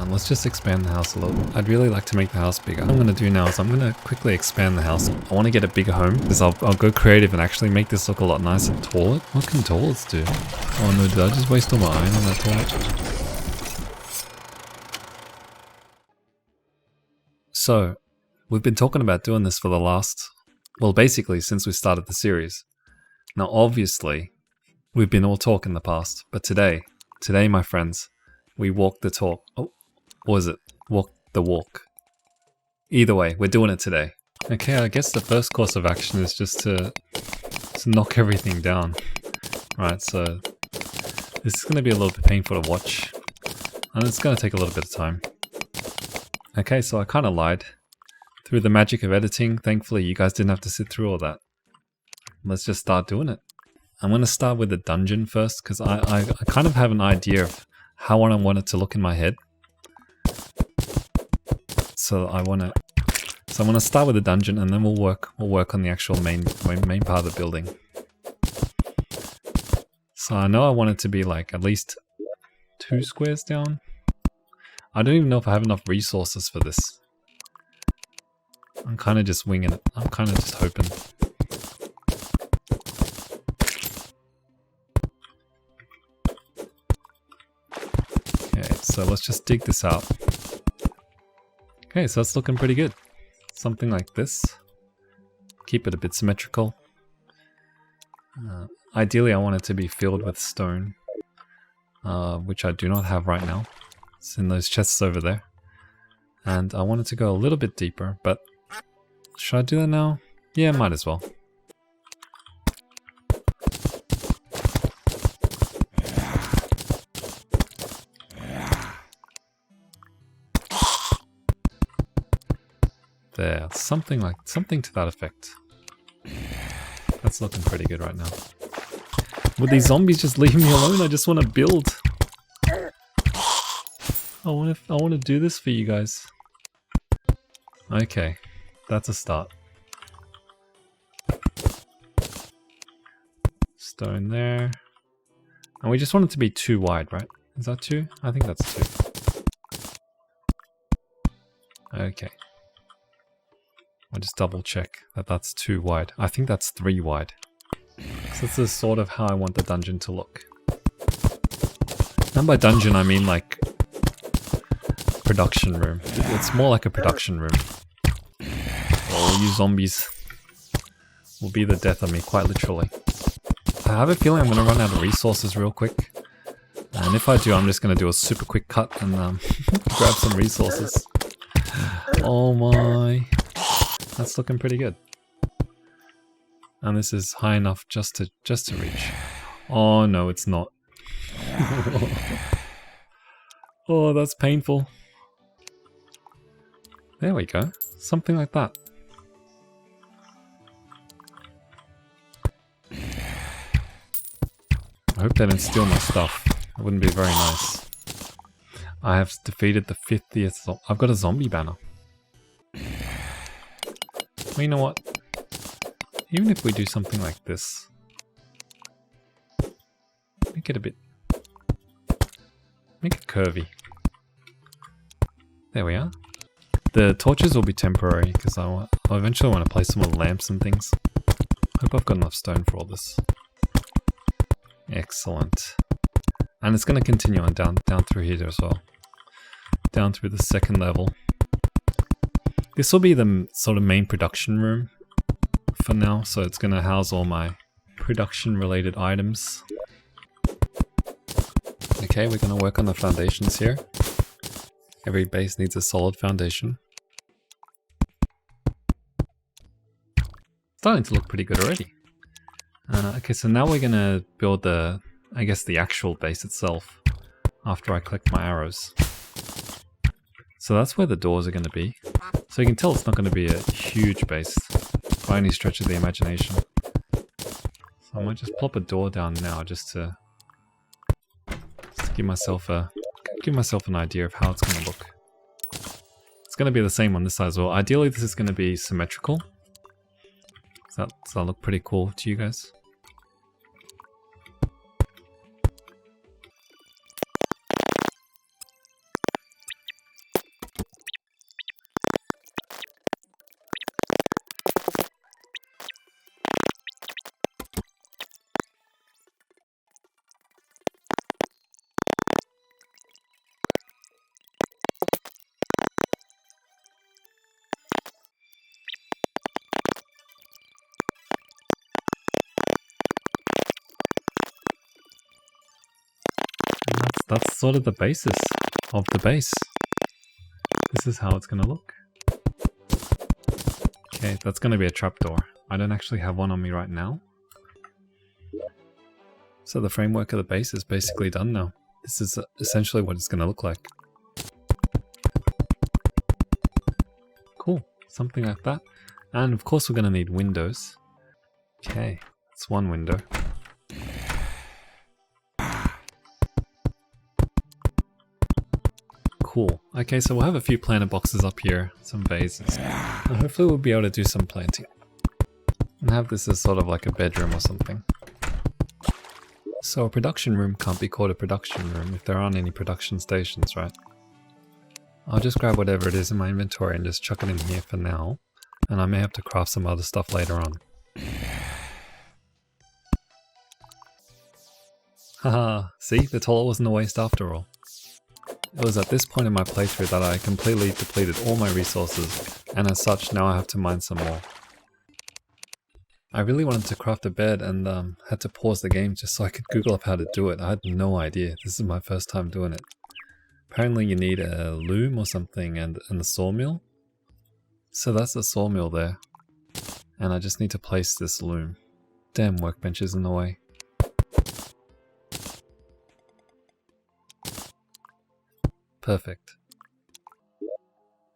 Let's just expand the house a little. I'd really like to make the house bigger. What I'm going to do now is I'm going to quickly expand the house. I want to get a bigger home because I'll go creative and actually make this look a lot nicer. Toilet? What can toilets do? Oh no, did I just waste all my iron on that toilet? So, we've been talking about doing this for the last, well, basically since we started the series. Now, obviously, we've been all talk in the past, but today, my friends, we walk the talk. Oh, what was it? Walk the walk. Either way, we're doing it today. Okay, I guess the first course of action is just to knock everything down. Right, so this is going to be a little bit painful to watch, and it's going to take a little bit of time. Okay, so I kind of lied. Through the magic of editing, thankfully you guys didn't have to sit through all that. Let's just start doing it. I'm going to start with the dungeon first, because I kind of have an idea of how I want it to look in my head. So I want to start with the dungeon, and then we'll work on the actual main part of the building. So I know I want it to be like at least 2 squares down. I don't even know if I have enough resources for this. I'm kind of just winging it. I'm kind of just hoping. Okay, so let's just dig this out. Okay, so that's looking pretty good. Something like this. Keep it a bit symmetrical. Ideally, I want it to be filled with stone, which I do not have right now. It's in those chests over there. And I want it to go a little bit deeper, but should I do that now? Yeah, might as well. There, something to that effect. That's looking pretty good right now. Would these zombies just leave me alone? I just want to build. I want to do this for you guys. Okay, that's a start. Stone there. And we just want it to be 2 wide, right? Is that 2? I think that's 2. Okay. I'll just double check that that's 2 wide. I think that's 3 wide. So this is sort of how I want the dungeon to look. And by dungeon I mean like production room. It's more like a production room. All you zombies will be the death of me, quite literally. I have a feeling I'm going to run out of resources real quick. And if I do, I'm just going to do a super quick cut and grab some resources. Oh my. That's looking pretty good. And this is high enough just to reach. Oh no, it's not. Oh, that's painful. There we go. Something like that. I hope they didn't steal my stuff. It wouldn't be very nice. I have defeated the 50th. I've got a zombie banner. Well, you know what? Even if we do something like this, make it curvy. There we are. The torches will be temporary because I'll eventually want to place some more lamps and things. Hope I've got enough stone for all this. Excellent. And it's going to continue on down through here as well. Down through the 2nd level. This will be the sort of main production room for now, so it's going to house all my production related items. Okay, we're going to work on the foundations here. Every base needs a solid foundation. Starting to look pretty good already. Okay, so now we're going to build the actual base itself after I collect my arrows. So that's where the doors are going to be. So you can tell it's not going to be a huge base by any stretch of the imagination. So I might just plop a door down now just to give myself an idea of how it's going to look. It's going to be the same on this side as well. Ideally this is going to be symmetrical. Does that look pretty cool to you guys? that's sort of the basis of the base. This is how it's gonna look. Okay, that's gonna be a trapdoor. I don't actually have one on me right now. So the framework of the base is basically done now. This is essentially what it's gonna look like. Cool, something like that. And of course we're gonna need windows. Okay, that's one window. Cool. Okay, so we'll have a few planter boxes up here, some vases. And hopefully we'll be able to do some planting. And have this as sort of like a bedroom or something. So a production room can't be called a production room if there aren't any production stations, right? I'll just grab whatever it is in my inventory and just chuck it in here for now. And I may have to craft some other stuff later on. Haha, see? The toilet wasn't a waste after all. It was at this point in my playthrough that I completely depleted all my resources, and as such now I have to mine some more. I really wanted to craft a bed and had to pause the game just so I could Google up how to do it. I had no idea. This is my first time doing it. Apparently you need a loom or something and a sawmill. So that's the sawmill there. And I just need to place this loom. Damn, workbench is in the way. Perfect.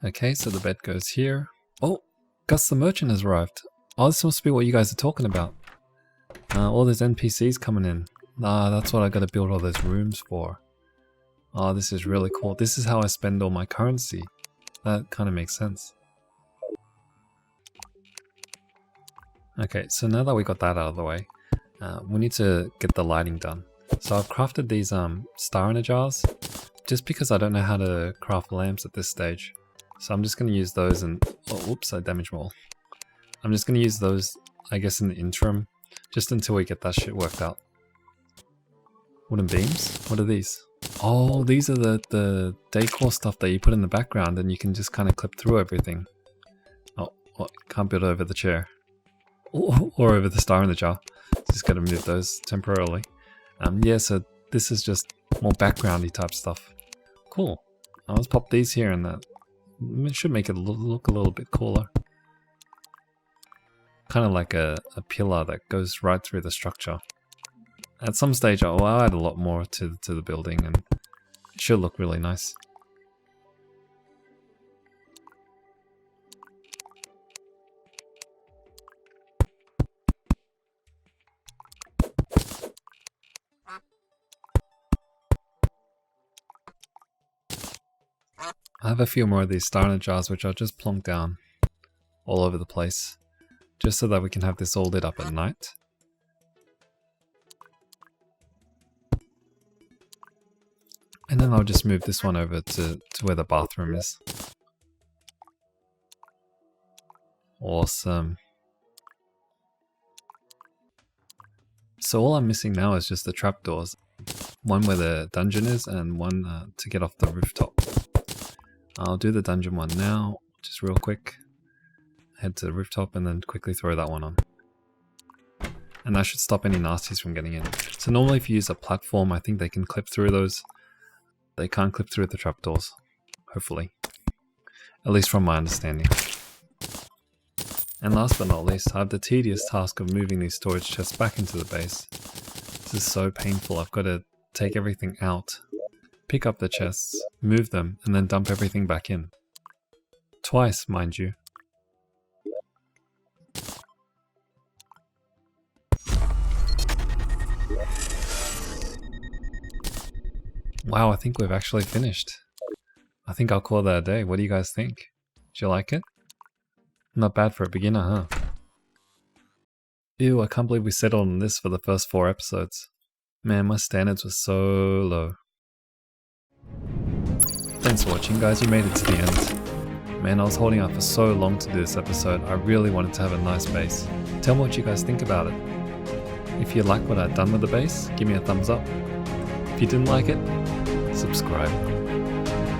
Okay, so the bed goes here. Oh, Gus the merchant has arrived. Oh, this must be what you guys are talking about. All those NPCs coming in. That's what I gotta build all those rooms for. Oh, this is really cool. This is how I spend all my currency. That kind of makes sense. Okay, so now that we got that out of the way, we need to get the lighting done. So I've crafted these star in jars, just because I don't know how to craft lamps at this stage. So I'm just going to use those and... oh, whoops, I damaged them all. I'm just going to use those, I guess, in the interim, just until we get that shit worked out. Wooden beams? What are these? Oh, these are the decor stuff that you put in the background and you can just kind of clip through everything. Oh, well, can't build over the chair. Or over the star in the jar. Just got to move those temporarily. Yeah, so this is just more backgroundy type stuff. Cool. I'll just pop these here and that. It should make it look a little bit cooler. Kind of like a pillar that goes right through the structure. At some stage I'll add a lot more to the building and it should look really nice. I have a few more of these starter jars which I'll just plonk down all over the place, just so that we can have this all lit up at night. And then I'll just move this one over to where the bathroom is. Awesome. So all I'm missing now is just the trapdoors. One where the dungeon is and one to get off the rooftop. I'll do the dungeon one now, just real quick. Head to the rooftop and then quickly throw that one on. And that should stop any nasties from getting in. So normally if you use a platform, I think they can clip through those. They can't clip through the trapdoors, hopefully. At least from my understanding. And last but not least, I have the tedious task of moving these storage chests back into the base. This is so painful. I've got to take everything out, pick up the chests, move them, and then dump everything back in. Twice, mind you. Wow, I think we've actually finished. I think I'll call that a day. What do you guys think? Do you like it? Not bad for a beginner, huh? Ew, I can't believe we settled on this for the first 4 episodes. Man, my standards were so low. Thanks for watching, guys. You made it to the end. Man, I was holding out for so long to do this episode. I really wanted to have a nice base. Tell me what you guys think about it. If you like what I've done with the base, give me a thumbs up. If you didn't like it, subscribe.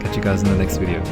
Catch you guys in the next video.